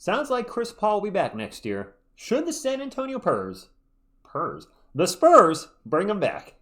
Sounds like Chris Paul will be back next year. Should the San Antonio the Spurs bring him back?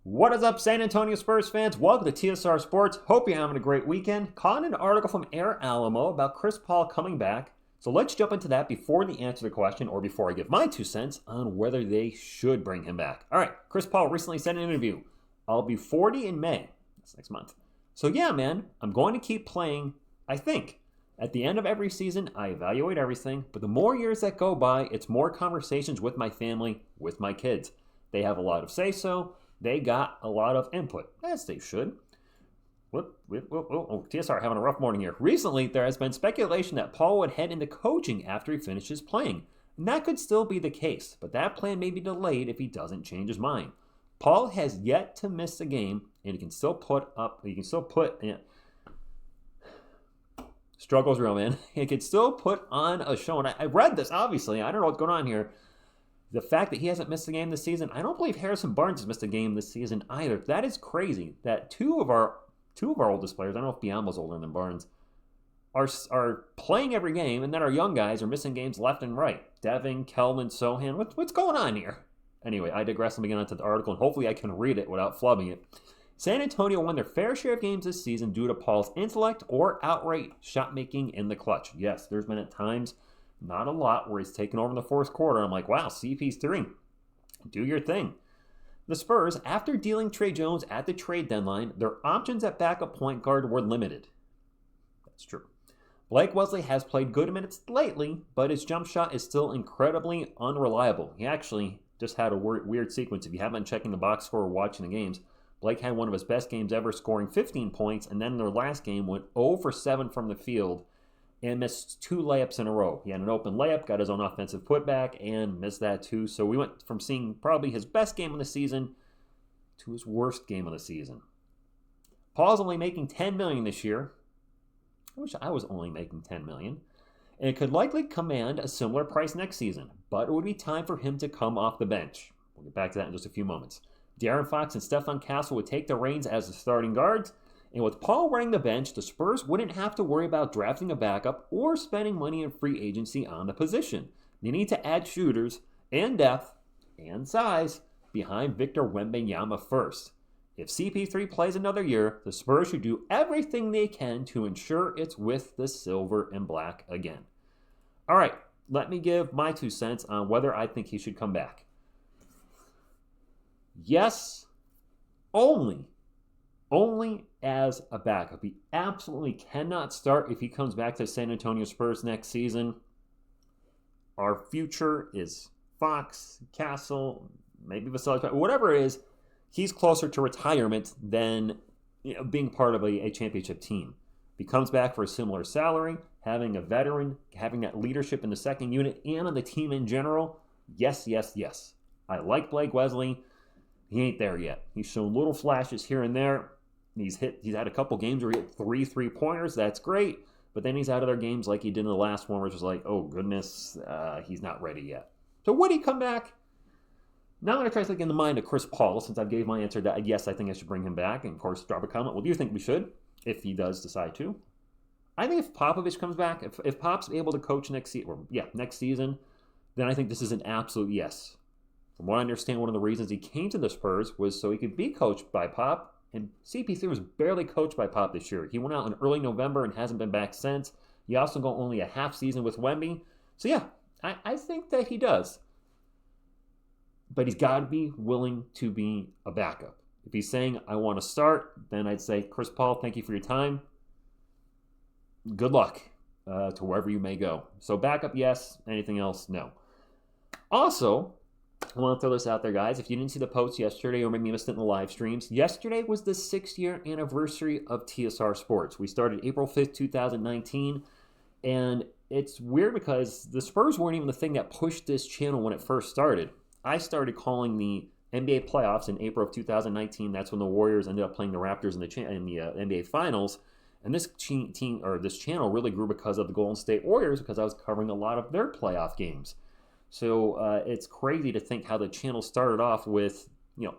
What is up, San Antonio Spurs fans? Welcome to TSR Sports. Hope you're having a great weekend. Caught an article from Air Alamo about Chris Paul coming back. So let's jump into that before the answer to the question, or before I give my 2 cents on whether they should bring him back. All right, Chris Paul recently said in an interview, I'll be 40 in May. That's next month. So yeah, man, I'm going to keep playing, I think. At the end of every season, I evaluate everything, but the more years that go by, it's more conversations with my family, with my kids. They have a lot of say-so. They got a lot of input, as they should. TSR having a rough morning here. Recently, there has been speculation that Paul would head into coaching after he finishes playing. And that could still be the case, but that plan may be delayed if he doesn't change his mind. Paul has yet to miss a game, and he can still put. Struggle's real, man. He can still put on a show. And I read this, obviously. I don't know what's going on here. The fact that he hasn't missed a game this season, I don't believe Harrison Barnes has missed a game this season either. That is crazy that two of our oldest players, I don't know if Biombo's older than Barnes, are playing every game, and then our young guys are missing games left and right. Devin, Kelvin, Sohan, what's going on here? Anyway, I digress and begin onto the article, and hopefully I can read it without flubbing it. San Antonio won their fair share of games this season due to Paul's intellect or outright shot making in the clutch. Yes, there's been at times, not a lot, where he's taken over in the fourth quarter. I'm like, wow, CP3, do your thing. The Spurs, after dealing Trey Jones at the trade deadline, their options at backup point guard were limited. That's true. Blake Wesley has played good minutes lately, but his jump shot is still incredibly unreliable. He actually just had a weird sequence. If you haven't been checking the box score or watching the games, Blake had one of his best games ever, scoring 15 points, and then in their last game went 0 for 7 from the field and missed 2 layups in a row. He had an open layup, got his own offensive putback, and missed that too. So we went from seeing probably his best game of the season to his worst game of the season. Paul's only making $10 million this year. I wish I was only making $10 million. And it could likely command a similar price next season, but it would be time for him to come off the bench. We'll get back to that in just a few moments. De'Aaron Fox and Stephon Castle would take the reins as the starting guards, and with Paul running the bench, the Spurs wouldn't have to worry about drafting a backup or spending money in free agency on the position. They need to add shooters and depth and size behind Victor Wembanyama first. If CP3 plays another year, the Spurs should do everything they can to ensure it's with the silver and black again. All right, let me give my 2 cents on whether I think he should come back. Yes, only as a backup. He absolutely cannot start if he comes back to San Antonio Spurs next season. Our future is Fox, Castle, maybe Vasilevsky, whatever it is. He's closer to retirement than being part of a championship team. If he comes back for a similar salary, having a veteran, having that leadership in the second unit and on the team in general, yes. I like Blake Wesley. He ain't there yet. He's shown little flashes here and there. He's had a couple games where he hit 3 3-pointers. That's great. But then he's out of their games like he did in the last one, which was like, oh, goodness, he's not ready yet. So would he come back? Now I'm going to try to think in the mind of Chris Paul, since I gave my answer that yes, I think I should bring him back. And, of course, drop a comment. Well, do you think we should, if he does decide to? I think if Popovich comes back, if Pop's able to coach next season, then I think this is an absolute yes. From what I understand, one of the reasons he came to the Spurs was so he could be coached by Pop, and CP3 was barely coached by Pop this year. He went out in early November and hasn't been back since. He also got only a half season with Wemby. So yeah, I think that he does. But he's got to be willing to be a backup. If he's saying, I want to start, then I'd say, Chris Paul, thank you for your time. Good luck to wherever you may go. So backup, yes. Anything else, no. Also, I want to throw this out there, guys. If you didn't see the post yesterday or maybe you missed it in the live streams, yesterday was the 6-year anniversary of TSR Sports. We started April 5th, 2019, and it's weird because the Spurs weren't even the thing that pushed this channel when it first started. I started calling the NBA playoffs in April of 2019. That's when the Warriors ended up playing the Raptors in the NBA Finals. And this channel really grew because of the Golden State Warriors, because I was covering a lot of their playoff games. So it's crazy to think how the channel started off with,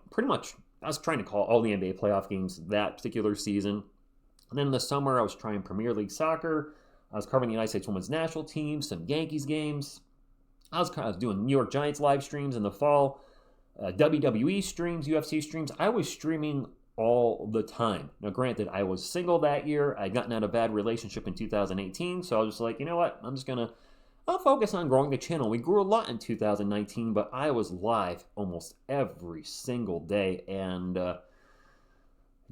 pretty much, I was trying to call all the NBA playoff games that particular season. And then in the summer, I was trying Premier League soccer. I was covering the United States women's national team, some Yankees games. I was doing New York Giants live streams in the fall, WWE streams, UFC streams. I was streaming all the time. Now, granted, I was single that year. I had gotten out of a bad relationship in 2018, so I was just like, you know what? I'll focus on growing the channel. We grew a lot in 2019, but I was live almost every single day, and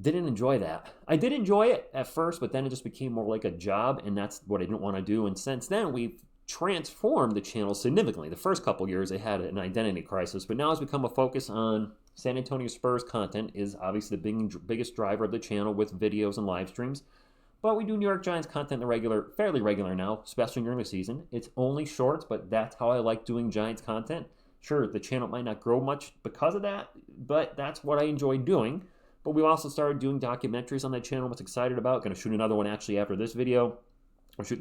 didn't enjoy that. I did enjoy it at first, but then it just became more like a job, and that's what I didn't want to do. And since then, we've transformed the channel significantly. The first couple years, it had an identity crisis, but now it's become a focus on San Antonio Spurs content is obviously the biggest driver of the channel with videos and live streams. But we do New York Giants content fairly regular now, especially during the season. It's only shorts, but that's how I like doing Giants content. Sure, the channel might not grow much because of that, but that's what I enjoy doing. But we also started doing documentaries on that channel. What's excited about? Going to shoot another one actually after this video. Or shoot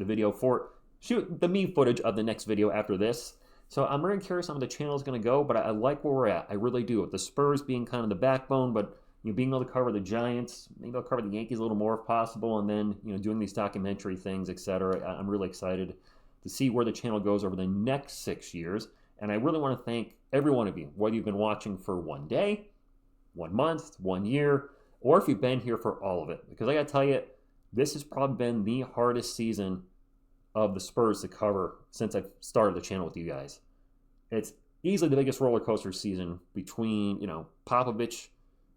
the me footage of the next video after this. So I'm very curious on where the channel is going to go, but I like where we're at. I really do. With the Spurs being kind of the backbone, but being able to cover the Giants, maybe I'll cover the Yankees a little more if possible, and then doing these documentary things, etc. I'm really excited to see where the channel goes over the next 6 years. And I really want to thank every one of you, whether you've been watching for 1 day, 1 month, 1 year, or if you've been here for all of it. Because I got to tell you, this has probably been the hardest season of the Spurs to cover since I started the channel with you guys. It's easily the biggest roller coaster season between, Popovich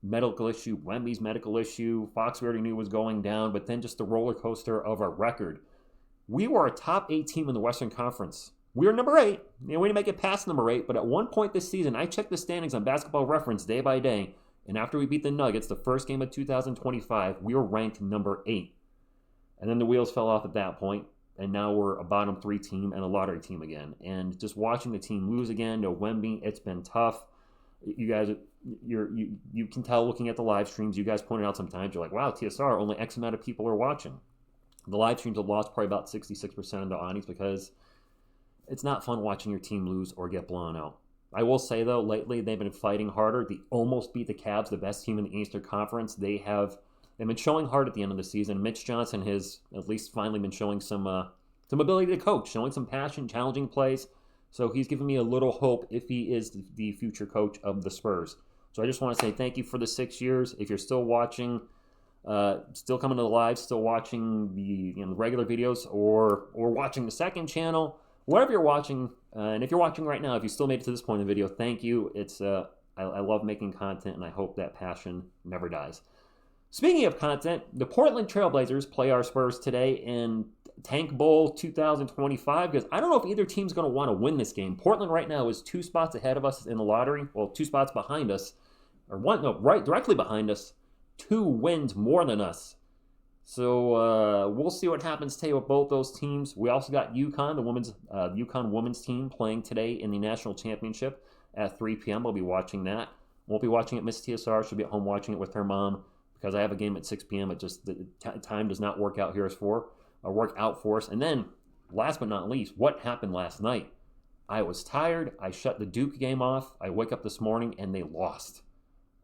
medical issue, Wemby's medical issue, Fox we already knew was going down, but then just the roller coaster of our record. We were a top 8 team in the Western Conference. We were number 8. We didn't make it past number 8, but at one point this season, I checked the standings on Basketball Reference day by day, and after we beat the Nuggets, the first game of 2025, we were ranked number 8. And then the wheels fell off at that point, and now we're a bottom 3 team and a lottery team again. And just watching the team lose again, no Wemby, it's been tough. You guys, you can tell looking at the live streams. You guys pointed out sometimes, you're like, wow, TSR, only X amount of people are watching. The live streams have lost probably about 66% of the audience because it's not fun watching your team lose or get blown out. I will say, though, lately they've been fighting harder. They almost beat the Cavs, the best team in the Eastern Conference. They've been showing hard at the end of the season. Mitch Johnson has at least finally been showing some ability to coach, showing some passion, challenging plays. So he's given me a little hope if he is the future coach of the Spurs. So I just want to say thank you for the 6 years. If you're still watching, still coming to the live, still watching the regular videos, or watching the second channel, whatever you're watching, and if you're watching right now, if you still made it to this point in the video, thank you. It's I love making content, and I hope that passion never dies. Speaking of content, the Portland Trailblazers play our Spurs today in Tank Bowl 2025, because I don't know if either team's going to want to win this game. Portland right now is 2 spots ahead of us in the lottery. Well, 2 spots behind us, right directly behind us. 2 wins more than us. So we'll see what happens today with both those teams. We also got UConn, the UConn women's team, playing today in the national championship at 3 p.m. I'll be watching that. Won't be watching it. Miss TSR should be at home watching it with her mom because I have a game at 6 p.m. It just the time does not work out for us. And then, last but not least, what happened last night? I was tired. I shut the Duke game off. I wake up this morning and they lost.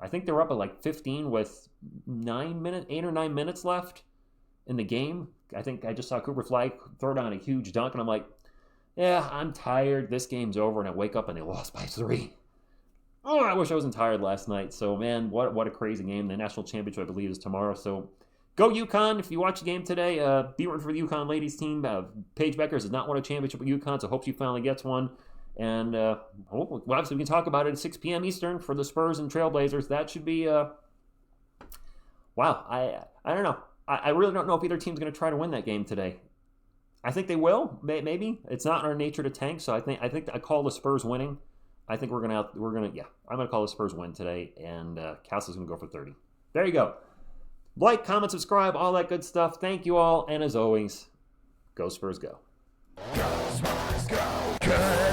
I think they were up at like 15 with 8 or 9 minutes left in the game. I think I just saw Cooper Flag throw down a huge dunk, and I'm like, yeah, I'm tired. This game's over. And I wake up and they lost by 3. Oh, I wish I wasn't tired last night. So, man, what a crazy game. The national championship, I believe, is tomorrow. So, go UConn. If you watch the game today, be rooting for the UConn ladies team. Paige Beckers has not won a championship with UConn, so hope she finally gets one. And obviously we can talk about it at 6 p.m. Eastern for the Spurs and Trailblazers. That should be, wow. I don't know. I really don't know if either team's going to try to win that game today. I think they will, maybe. It's not in our nature to tank, so I think I call the Spurs winning. I think I'm going to call the Spurs win today, and Castle's going to go for 30. There you go. Like, comment, subscribe, all that good stuff. Thank you all, and as always, go Spurs, go. Go Spurs, go!